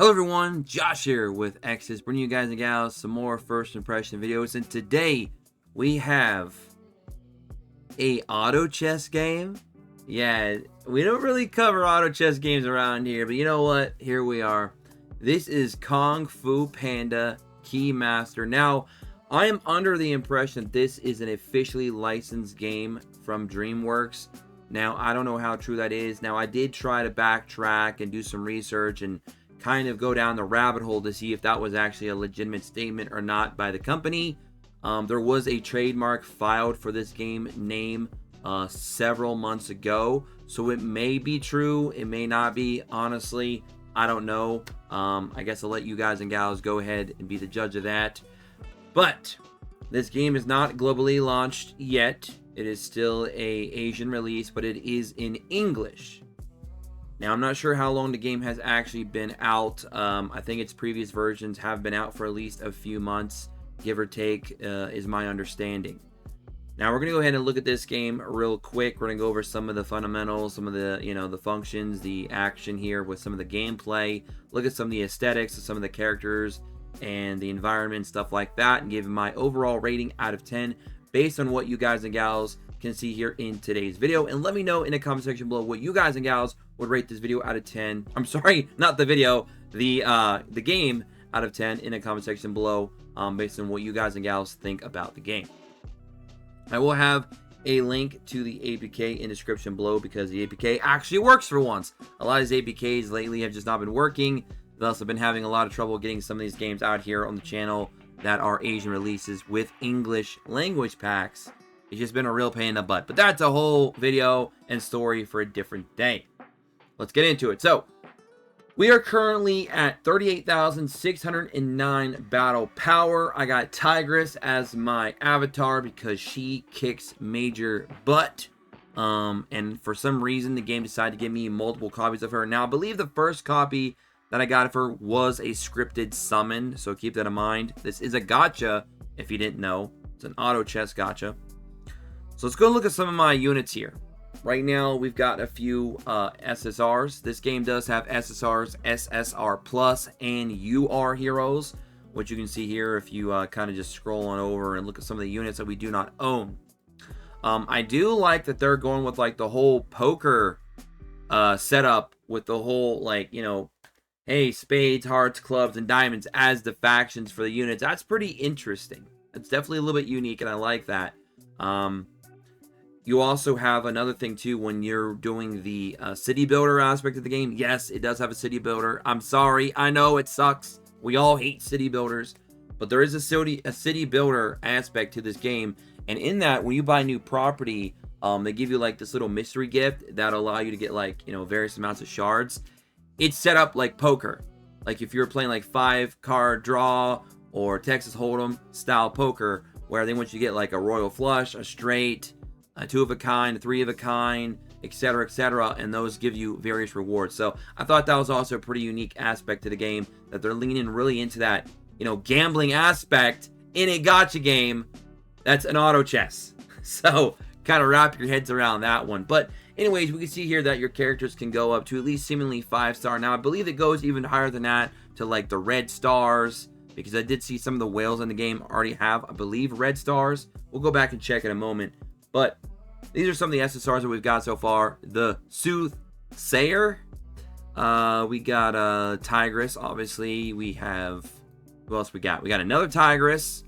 Hello everyone, Josh here with X's, bringing you guys and gals some more first impression videos, and today we have a auto chess game. Yeah, we don't really cover auto chess games around here, but you know what? Here we are. This is Kung Fu Panda Keymaster. Now, I am under the impression that this is an officially licensed game from DreamWorks. Now, I don't know how true that is. Now, I did try to backtrack and do some research and kind of go down the rabbit hole to see if that was actually a legitimate statement or not by the company. There was a trademark filed for this game name several months ago, so it may be true, it may not be. Honestly, I don't know. I guess I'll let you guys and gals go ahead and be the judge of that. But this game is not globally launched yet. It is still a Asian release, but it is in English. Now, I'm not sure how long the game has actually been out. I think its previous versions have been out for at least a few months, give or take, is my understanding. Now, we're going to go ahead and look at this game real quick. We're going to go over some of the fundamentals, some of the, the functions, the action here with some of the gameplay, look at some of the aesthetics of some of the characters and the environment, stuff like that, and give my overall rating out of 10 based on what you guys and gals can see here in today's video. And let me know in the comment section below what you guys and gals would rate this video out of 10. I'm sorry, not the video, the game out of 10 in the comment section below, based on what you guys and gals think about the game. I will have a link to the APK in the description below because the APK actually works for once. A lot of these APKs lately have just not been working. Thus, I've been having a lot of trouble getting some of these games out here on the channel that are Asian releases with English language packs. It's just been a real pain in the butt. But that's a whole video and story for a different day. Let's get into it. So, we are currently at 38,609 battle power. I got Tigress as my avatar because she kicks major butt. And for some reason, the game decided to give me multiple copies of her. Now, I believe the first copy that I got of her was a scripted summon, so keep that in mind. This is a gacha, if you didn't know. It's an auto chess gacha. So let's go look at some of my units here. Right now, we've got a few SSRs. This game does have SSRs, SSR Plus, and UR heroes, which you can see here if you kind of just scroll on over and look at some of the units that we do not own. I do like that they're going with like the whole poker setup with the whole hey, spades, hearts, clubs, and diamonds as the factions for the units. That's pretty interesting. It's definitely a little bit unique, and I like that. You also have another thing, too, when you're doing the city builder aspect of the game. Yes, it does have a city builder. I'm sorry. I know it sucks. We all hate city builders. But there is a city builder aspect to this game. And in that, when you buy new property, they give you, like, this little mystery gift that'll allow you to get, like, various amounts of shards. It's set up like poker. Like if you're playing like 5-card draw or Texas Hold'em style poker, where they want you to get like a royal flush, a straight, a 2 of a kind, a 3 of a kind, etc., and those give you various rewards. So I thought that was also a pretty unique aspect to the game, that they're leaning really into that, gambling aspect in a gacha game that's an auto chess. So kind of wrap your heads around that one. But anyways, we can see here that your characters can go up to at least seemingly 5-star. Now, I believe it goes even higher than that to like the red stars, because I did see some of the whales in the game already have, I believe, red stars. We'll go back and check in a moment. But these are some of the SSRs that we've got so far. The Soothsayer. We got Tigress, obviously. We have... Who else we got? We got another Tigress.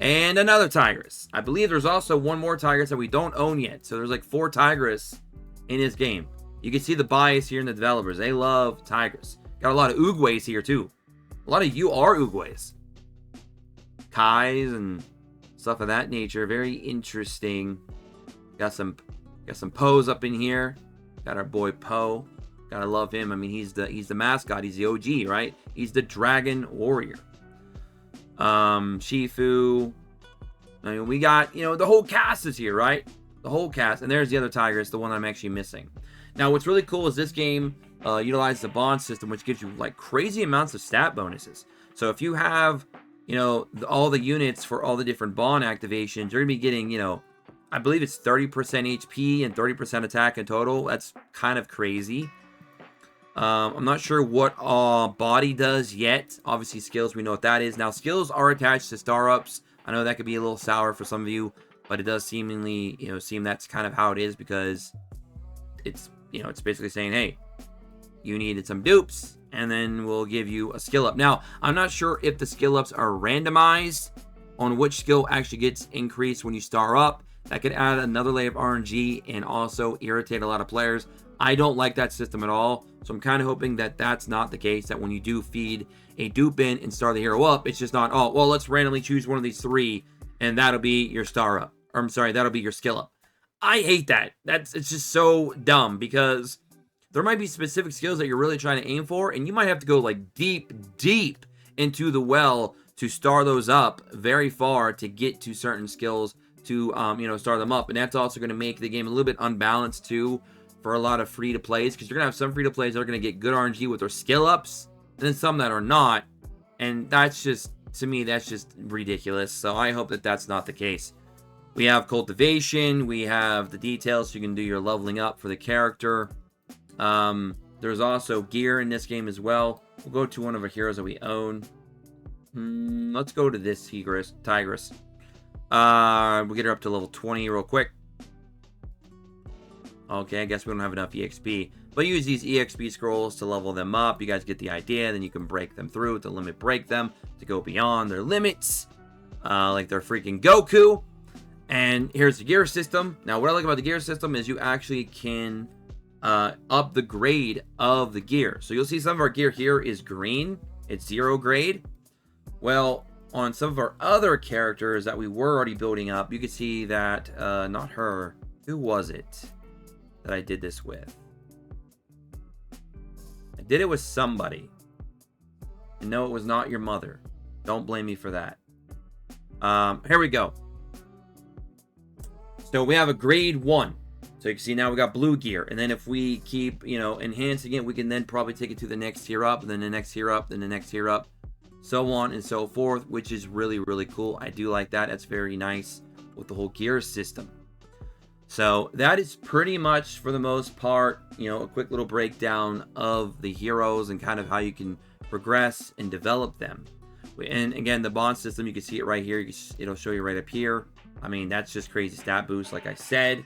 And another Tigress. I believe there's also one more Tigress that we don't own yet. So there's like 4 Tigress in this game. You can see the bias here in the developers. They love Tigress. Got a lot of Oogways here too. A lot of UR Oogways. Kais and stuff of that nature. Very interesting. Got some Poes up in here. Got our boy Poe. Gotta love him. I mean, he's the mascot. He's the OG, right? He's the Dragon Warrior. Shifu. I mean, we got, the whole cast is here, right? The whole cast. And there's the other Tigress, the one I'm actually missing. Now, what's really cool is this game utilizes the bond system, which gives you, like, crazy amounts of stat bonuses. So if you have, all the units for all the different bond activations, you're going to be getting, I believe it's 30% HP and 30% attack in total. That's kind of crazy. I'm not sure what body does yet. Obviously, skills, we know what that is. Now, skills are attached to star-ups. I know that could be a little sour for some of you, but it does seemingly, seem that's kind of how it is, because it's, it's basically saying, hey, you needed some dupes, and then we'll give you a skill up. Now, I'm not sure if the skill ups are randomized on which skill actually gets increased when you star up. That could add another layer of RNG and also irritate a lot of players. I don't like that system at all, so I'm kind of hoping that that's not the case, that when you do feed a dupe in and star the hero up, it's just not, oh, well, let's randomly choose one of these three, and that'll be your star up. Or, I'm sorry, that'll be your skill up. I hate that. It's just so dumb, because there might be specific skills that you're really trying to aim for, and you might have to go like deep into the well to star those up very far to get to certain skills to, star them up. And that's also going to make the game a little bit unbalanced too for a lot of free-to-plays, because you're going to have some free-to-plays that are going to get good RNG with their skill ups, and then some that are not. And that's just, to me, that's just ridiculous. So I hope that that's not the case. We have cultivation. We have the details, so you can do your leveling up for the character. There's also gear in this game as well. We'll go to one of our heroes that we own. Let's go to this Tigress. We'll get her up to level 20 real quick. Okay, I guess we don't have enough EXP. But use these EXP scrolls to level them up. You guys get the idea. Then you can break them through to limit break them to go beyond their limits. Like they're freaking Goku. And here's the gear system. Now, what I like about the gear system is you actually can up the grade of the gear. So you'll see some of our gear here is green. It's 0 grade. Well, on some of our other characters that we were already building up, you can see that, not her. Who was it that I did this with? I did it with somebody. And no, it was not your mother. Don't blame me for that. Here we go. So we have a grade 1. So you can see now we got blue gear. And then if we keep, enhancing it, we can then probably take it to the next tier up, and then the next tier up, then the next tier up, so on and so forth, which is really, really cool. I do like that. That's very nice with the whole gear system. So that is pretty much, for the most part, a quick little breakdown of the heroes and kind of how you can progress and develop them. And again, the bond system, you can see it right here. It'll show you right up here. I mean, that's just crazy stat boost, like I said.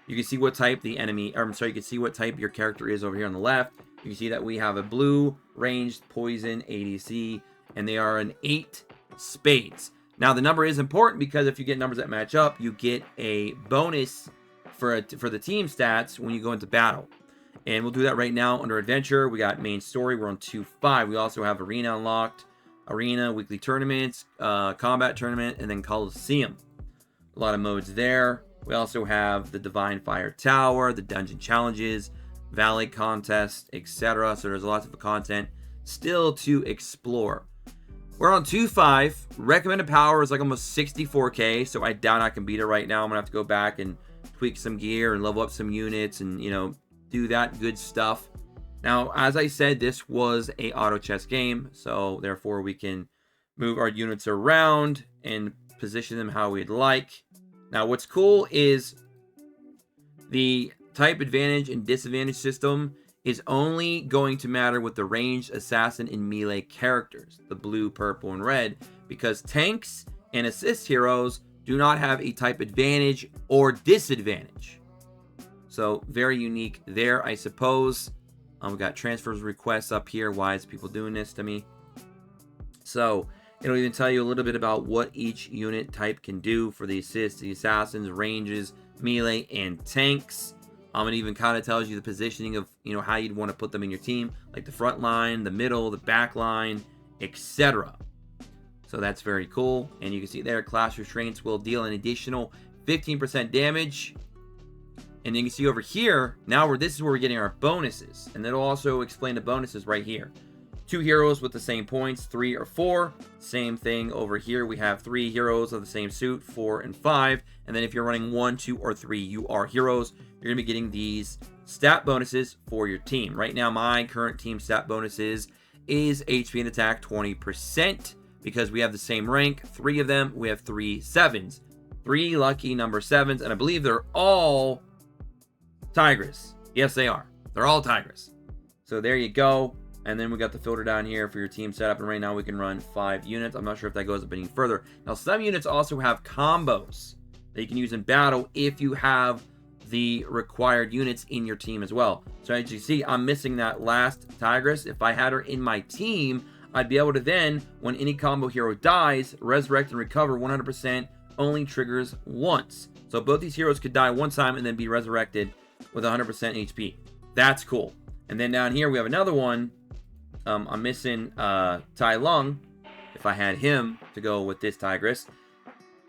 You can see what type the enemy, or I'm sorry, you can see what type your character is over here on the left. You can see that we have a blue ranged poison ADC, and they are an 8 spades. Now, the number is important because if you get numbers that match up, you get a bonus for the team stats when you go into battle. And we'll do that right now under adventure. We got main story. We're on 2.5. We also have arena unlocked, arena, weekly tournaments, combat tournament, and then Coliseum. A lot of modes there. We also have the Divine Fire Tower, the Dungeon Challenges, Valley Contest, etc. So there's lots of content still to explore. We're on 2.5. Recommended power is like almost 64k, so I doubt I can beat it right now. I'm going to have to go back and tweak some gear and level up some units and, do that good stuff. Now, as I said, this was a auto chess game, so therefore we can move our units around and position them how we'd like. Now, what's cool is the type advantage and disadvantage system is only going to matter with the ranged assassin and melee characters, the blue, purple, and red, because tanks and assist heroes do not have a type advantage or disadvantage. So very unique there, I suppose. We got transfers requests up here. Why is people doing this to me? So it'll even tell you a little bit about what each unit type can do for the assists, the assassins, ranges, melee, and tanks. It even kind of tells you the positioning of, how you'd want to put them in your team, like the front line, the middle, the back line, etc. So that's very cool. And you can see there, class restraints will deal an additional 15% damage. And then you can see over here, now this is where we're getting our bonuses. And it'll also explain the bonuses right here. 2 heroes with the same points, 3 or 4. Same thing over here. We have 3 heroes of the same suit, 4 and 5. And then if you're running 1, 2, or 3, you are heroes. You're going to be getting these stat bonuses for your team. Right now, my current team stat bonuses is HP and attack 20%. Because we have the same rank, 3 of them, we have 3 7s. 3 lucky number 7s, and I believe they're all Tigress. Yes, they are. They're all Tigress. So there you go. And then we got the filter down here for your team setup. And right now we can run 5 units. I'm not sure if that goes up any further. Now, some units also have combos that you can use in battle if you have the required units in your team as well. So as you see, I'm missing that last Tigress. If I had her in my team, I'd be able to then, when any combo hero dies, resurrect and recover 100%, only triggers once. So both these heroes could die one time and then be resurrected with 100% HP. That's cool. And then down here we have another one. I'm missing Tai Lung. If I had him to go with this Tigress.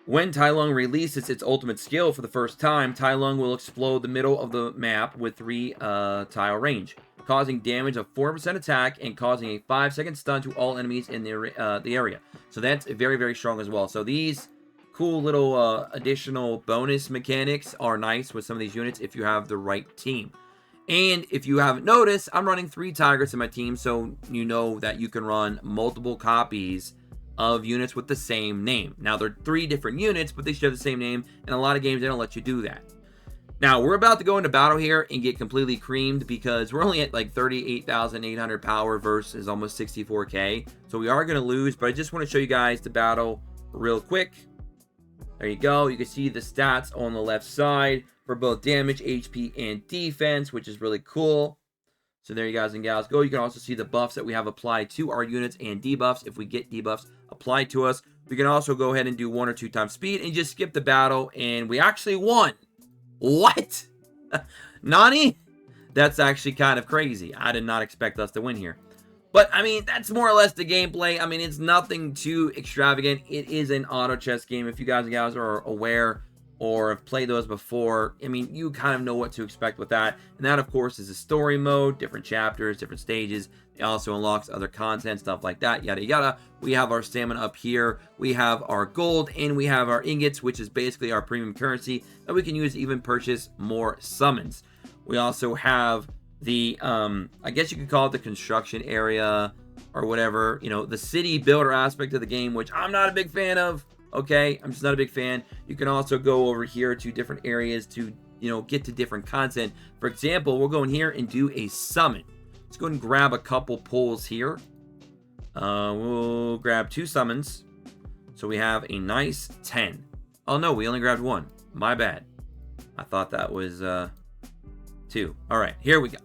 When Tai Lung releases its ultimate skill for the first time, Tai Lung will explode the middle of the map with 3 tile range, causing damage of 4% attack and causing a 5-second stun to all enemies in the area. So that's very, very strong as well. So these cool little additional bonus mechanics are nice with some of these units if you have the right team. And if you haven't noticed, I'm running 3 Tigers in my team, so you know that you can run multiple copies of units with the same name. Now, they're 3 different units, but they should have the same name, and a lot of games, they don't let you do that. Now, we're about to go into battle here and get completely creamed because we're only at like 38,800 power versus almost 64k. So we are going to lose, but I just want to show you guys the battle real quick. There you go. You can see the stats on the left side for both damage, HP, and defense, which is really cool. So there you guys and gals go. You can also see the buffs that we have applied to our units and debuffs. If we get debuffs applied to us, we can also go ahead and do 1 or 2 times speed and just skip the battle. And we actually won. What? Nani? That's actually kind of crazy. I did not expect us to win here. But, I mean, that's more or less the gameplay. I mean, it's nothing too extravagant. It is an auto chess game. If you guys and gals are aware or have played those before, I mean, you kind of know what to expect with that. And that, of course, is a story mode, different chapters, different stages. It also unlocks other content, stuff like that, yada, yada. We have our stamina up here. We have our gold, and we have our ingots, which is basically our premium currency that we can use to even purchase more summons. We also have the, I guess you could call it the construction area or whatever, you know, the city builder aspect of the game, which I'm not a big fan of. Okay, I'm just not a big fan. You can also go over here to different areas to, you know, get to different content. For example, we'll go in here and do a summon. Let's go and grab a couple pulls here. We'll grab 2 summons. So we have a nice 10. Oh no, we only grabbed 1. My bad. I thought that was 2. All right, here we go.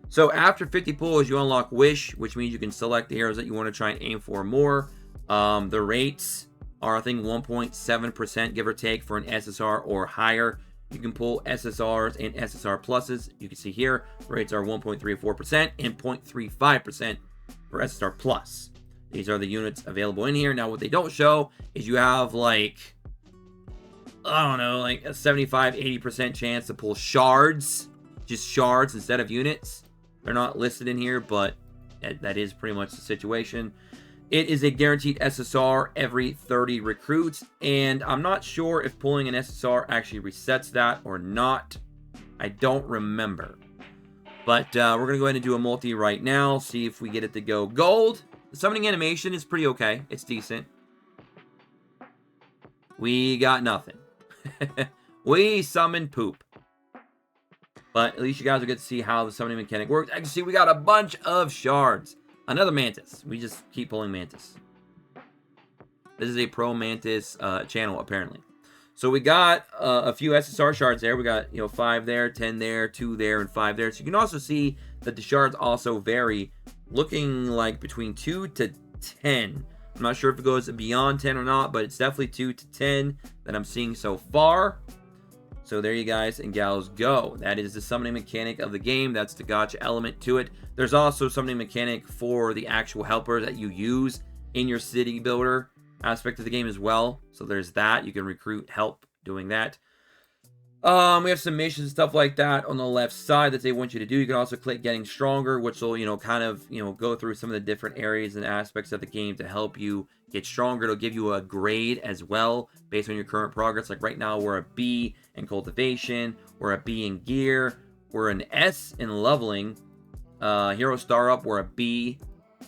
So after 50 pulls, you unlock Wish, which means you can select the heroes that you want to try and aim for more. The rates are, I think, 1.7% give or take for an SSR or higher. You can pull SSRs and SSR pluses. You can see here, rates are 1.34% and 0.35% for SSR plus. These are the units available in here. Now, what they don't show is you have like, I don't know, like a 75, 80% chance to pull shards, just shards instead of units. They're not listed in here, but that is pretty much the situation. It is a guaranteed SSR every 30 recruits, and I'm not sure if pulling an SSR actually resets that or not. I don't remember. But we're going to go ahead and do a multi right now, see if we get it to go gold. The summoning animation is pretty okay. It's decent. We got nothing. We summoned poop. But at least you guys will get to see how the summoning mechanic works. I can see we got a bunch of shards. Another Mantis. We just keep pulling Mantis. This is a pro Mantis channel, apparently. So we got a few SSR shards there. We got, 5 there, 10 there, 2 there, and 5 there. So you can also see that the shards also vary, looking like between 2 to 10. I'm not sure if it goes beyond 10 or not, but it's definitely 2 to 10 that I'm seeing so far. So there you guys and gals go. That is the summoning mechanic of the game. That's the gacha element to it. There's also summoning mechanic for the actual helpers that you use in your city builder aspect of the game as well. So there's that. You can recruit help doing that. We have some missions and stuff like that on the left side that they want you to do. You can also click Getting Stronger, which will, kind of, go through some of the different areas and aspects of the game to help you get stronger. It'll give you a grade as well based on your current progress. Like right now, we're a B in cultivation. We're a B in gear. We're an S in leveling. Hero Star Up, we're a B.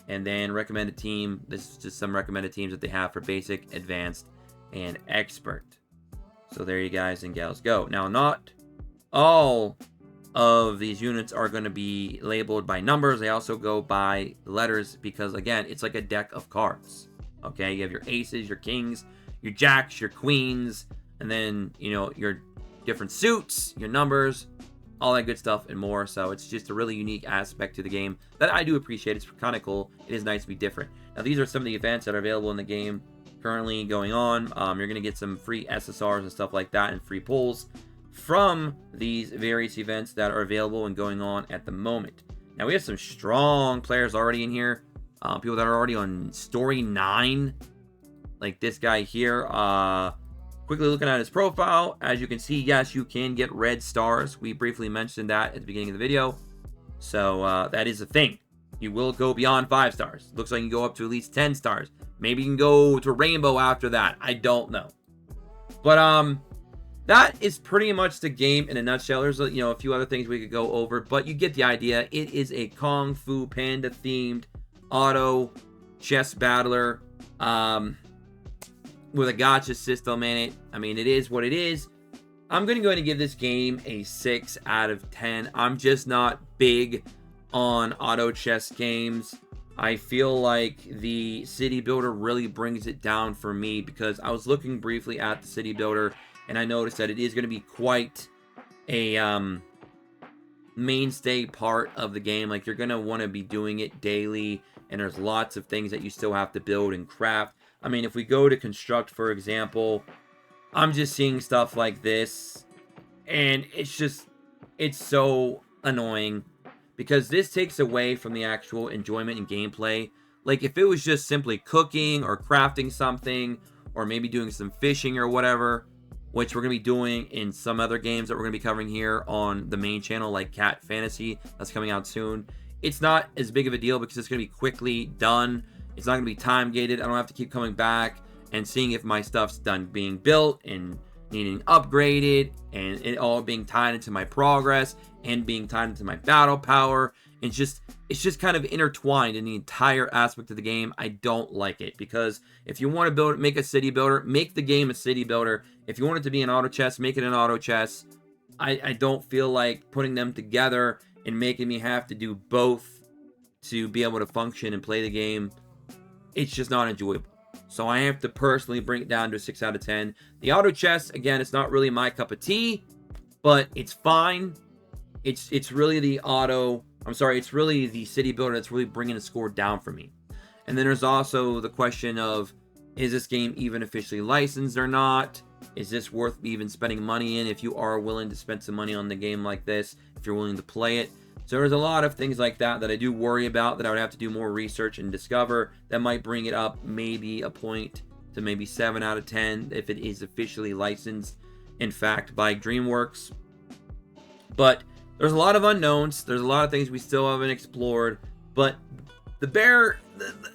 And then recommended team. This is just some recommended teams that they have for basic, advanced, and expert. So there you guys and gals go. Now, not all of these units are going to be labeled by numbers. They also go by letters because, again, it's like a deck of cards. Okay, you have your aces, your kings, your jacks, your queens, and then, you know, your different suits, your numbers, all that good stuff and more. So it's just a really unique aspect to the game that I do appreciate. It's kind of cool. It is nice to be different. Now, these are some of the events that are available in the game currently going on. You're going to get some free SSRs and stuff like that and free pulls from these various events that are available and going on at the moment. Now, we have some strong players already in here. People that are already on Story 9. Like this guy here. Quickly looking at his profile. As you can see, yes, you can get red stars. We briefly mentioned that at the beginning of the video. So, that is a thing. You will go beyond 5 stars. Looks like you can go up to at least 10 stars. Maybe you can go to rainbow after that. I don't know. But, that is pretty much the game in a nutshell. There's, you know, a few other things we could go over, but you get the idea. It is a Kung Fu Panda themed auto chess battler with a gacha system in it. I mean, it is what it is. I'm going to go ahead and give this game a 6 out of 10. I'm just not big on auto chess games. I feel like the city builder really brings it down for me because I was looking briefly at the city builder and I noticed that it is going to be quite a mainstay part of the game. Like, you're going to want to be doing it daily, and there's lots of things that you still have to build and craft. I mean, if we go to construct, for example, I'm just seeing stuff like this, and it's so annoying because this takes away from the actual enjoyment and gameplay. Like, if it was just simply cooking or crafting something, or maybe doing some fishing or whatever, which we're going to be doing in some other games that we're going to be covering here on the main channel, like Cat Fantasy, that's coming out soon. It's not as big of a deal because it's going to be quickly done. It's not going to be time gated. I don't have to keep coming back and seeing if my stuff's done being built and needing upgraded, and it all being tied into my progress and being tied into my battle power. It's just kind of intertwined in the entire aspect of the game. I don't like it because if you want to make a city builder, make the game a city builder. If you want it to be an auto chess, make it an auto chess. I don't feel like putting them together and making me have to do both to be able to function and play the game. It's just not enjoyable. So I have to personally bring it down to a 6 out of 10. The auto chess, again, it's not really my cup of tea, but it's fine. It's really the it's really the city builder that's really bringing the score down for me. And then there's also the question of, is this game even officially licensed or not? Is this worth even spending money in if you are willing to spend some money on the game like this, if you're willing to play it? So there's a lot of things like that that I do worry about, that I would have to do more research and discover, that might bring it up maybe a point to maybe 7 out of 10 if it is officially licensed, in fact, by DreamWorks. But there's a lot of unknowns. There's a lot of things we still haven't explored. But the bare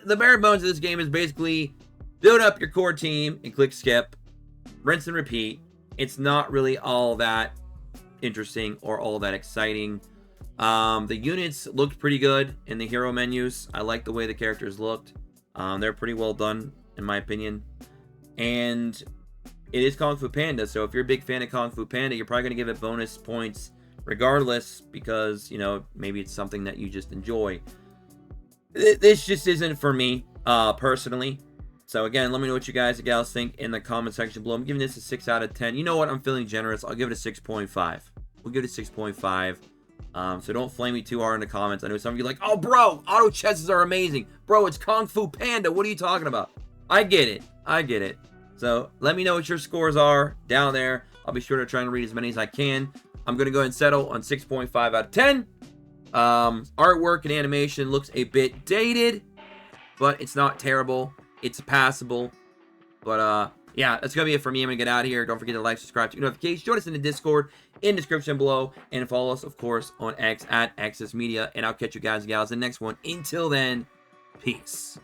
bones of this game is basically build up your core team and click skip, rinse and repeat. It's not really all that interesting or all that exciting. The units looked pretty good in the hero menus. I like the way the characters looked. They're pretty well done, in my opinion. And it is Kung Fu Panda, so if you're a big fan of Kung Fu Panda, you're probably going to give it bonus points regardless, because, you know, maybe it's something that you just enjoy. This just isn't for me, personally. So again, let me know what you guys and gals think in the comment section below. I'm giving this a 6 out of 10. You know what? I'm feeling generous. I'll give it a 6.5. We'll give it a 6.5. So don't flame me too hard in the comments. I know some of you are like, oh, bro, auto chesses are amazing. Bro, it's Kung Fu Panda. What are you talking about? I get it. I get it. So let me know what your scores are down there. I'll be sure to try and read as many as I can. I'm going to go ahead and settle on 6.5 out of 10. Artwork and animation looks a bit dated, but it's not terrible. It's passable. But, yeah, that's going to be it for me. I'm going to get out of here. Don't forget to like, subscribe, turn notifications. Join us in the Discord in the description below. And follow us, of course, on X at Access Media. And I'll catch you guys and gals in the next one. Until then, peace.